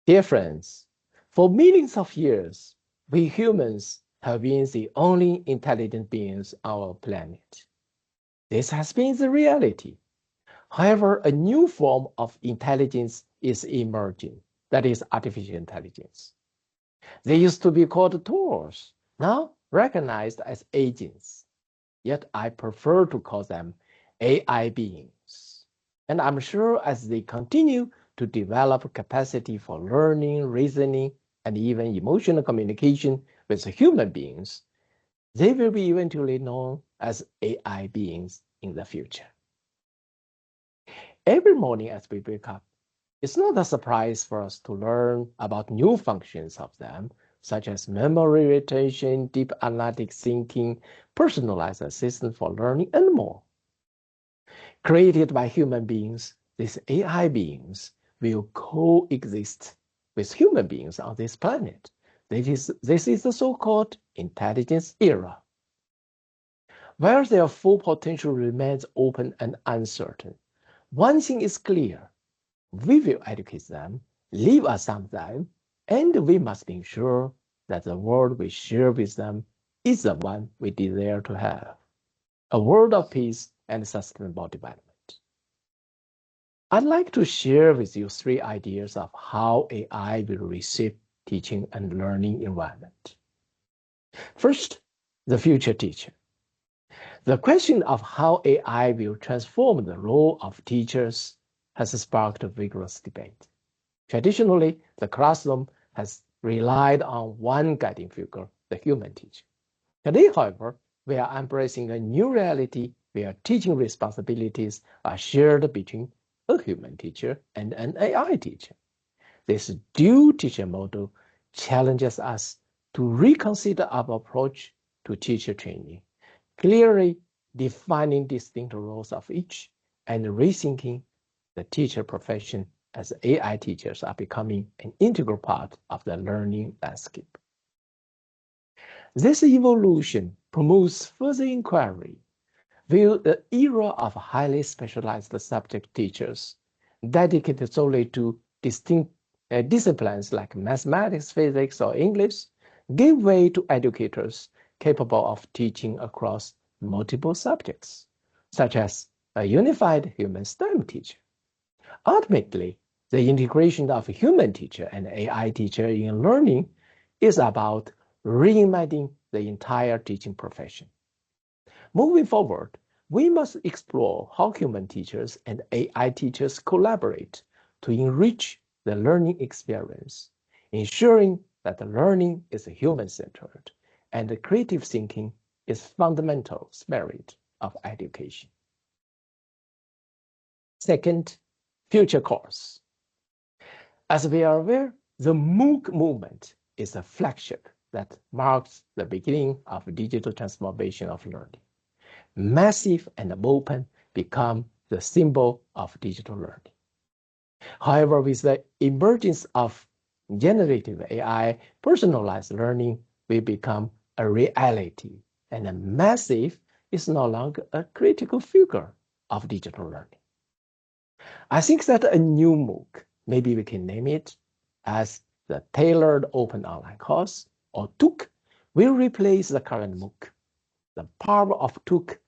Dear friends, for millions of years, we humans have been the only intelligent beings on our planet. This has been the reality. However, a new form of intelligence is emerging, that is artificial intelligence. They used to be called tools, now recognized as agents. Yet I prefer to call them AI beings. And I'm sure as they continue to develop capacity for learning, reasoning, and even emotional communication with human beings, they will be eventually known as AI beings in the future. Every morning as we wake up, it's not a surprise for us to learn about new functions of them, such as memory retention, deep analytic thinking, personalized assistance for learning, and more. Created by human beings, these AI beings will coexist with human beings on this planet. This is the so-called intelligence era. Where their full potential remains open and uncertain, one thing is clear. We will educate them, live alongside them, and we must ensure that the world we share with them is the one we desire to have, a world of peace and sustainable development. I'd like to share with you three ideas of how AI will reshape teaching and learning environment. First, the future teacher. The question of how AI will transform the role of teachers has sparked vigorous debate. Traditionally, the classroom has relied on one guiding figure, the human teacher. Today, however, we are embracing a new reality where teaching responsibilities are shared between a human teacher and an AI teacher. This dual teacher model challenges us to reconsider our approach to teacher training, clearly defining distinct roles of each and rethinking the teacher profession as AI teachers are becoming an integral part of the learning landscape. This evolution promotes further inquiry. Will the era of highly specialized subject teachers dedicated solely to distinct disciplines like mathematics, physics, or English give way to educators capable of teaching across multiple subjects, such as a unified human STEM teacher? Ultimately, the integration of human teacher and AI teacher in learning is about reimagining the entire teaching profession. Moving forward, we must explore how human teachers and AI teachers collaborate to enrich the learning experience, ensuring that the learning is human-centered and the creative thinking is fundamental spirit of education. Second, future course. As we are aware, the MOOC movement is a flagship that marks the beginning of digital transformation of learning. Massive and open become the symbol of digital learning. However, with the emergence of generative AI, personalized learning will become a reality, and a massive is no longer a critical figure of digital learning. I think that a new MOOC, maybe we can name it as the Tailored Open Online Course, or TOOC, will replace the current MOOC. The power of TOOC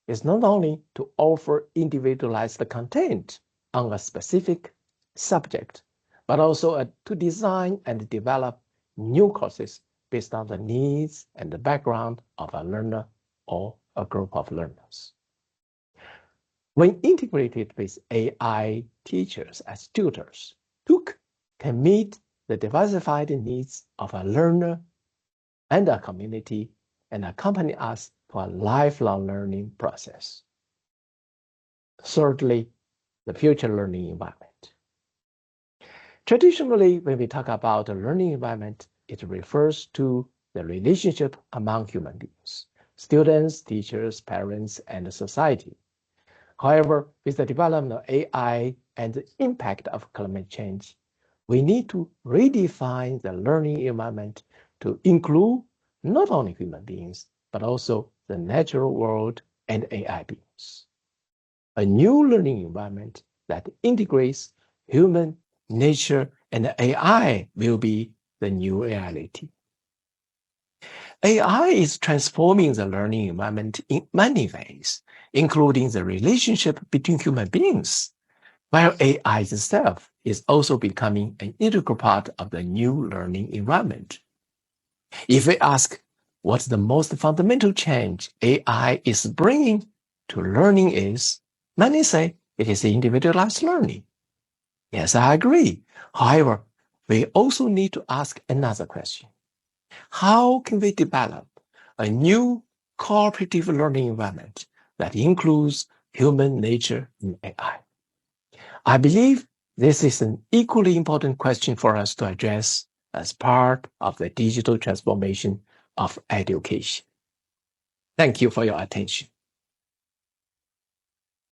is not only to offer individualized content on a specific subject, but also to design and develop new courses based on the needs and the background of a learner or a group of learners. When integrated with AI teachers as tutors, TOOC can meet the diversified needs of a learner and a community and accompany us to a lifelong learning process. Thirdly, the future learning environment. Traditionally, when we talk about a learning environment, it refers to the relationship among human beings, students, teachers, parents, and society. However, with the development of AI and the impact of climate change, we need to redefine the learning environment to include not only human beings, but also the natural world and AI beings. A new learning environment that integrates human, nature, and AI will be the new reality. AI is transforming the learning environment in many ways, including the relationship between human beings, while AI itself is also becoming an integral part of the new learning environment. If we ask what the most fundamental change AI is bringing to learning is, many say it is individualized learning. Yes, I agree. However, we also need to ask another question. How can we develop a new cooperative learning environment that includes human nature in AI? I believe this is an equally important question for us to address as part of the digital transformation of education. Thank you for your attention.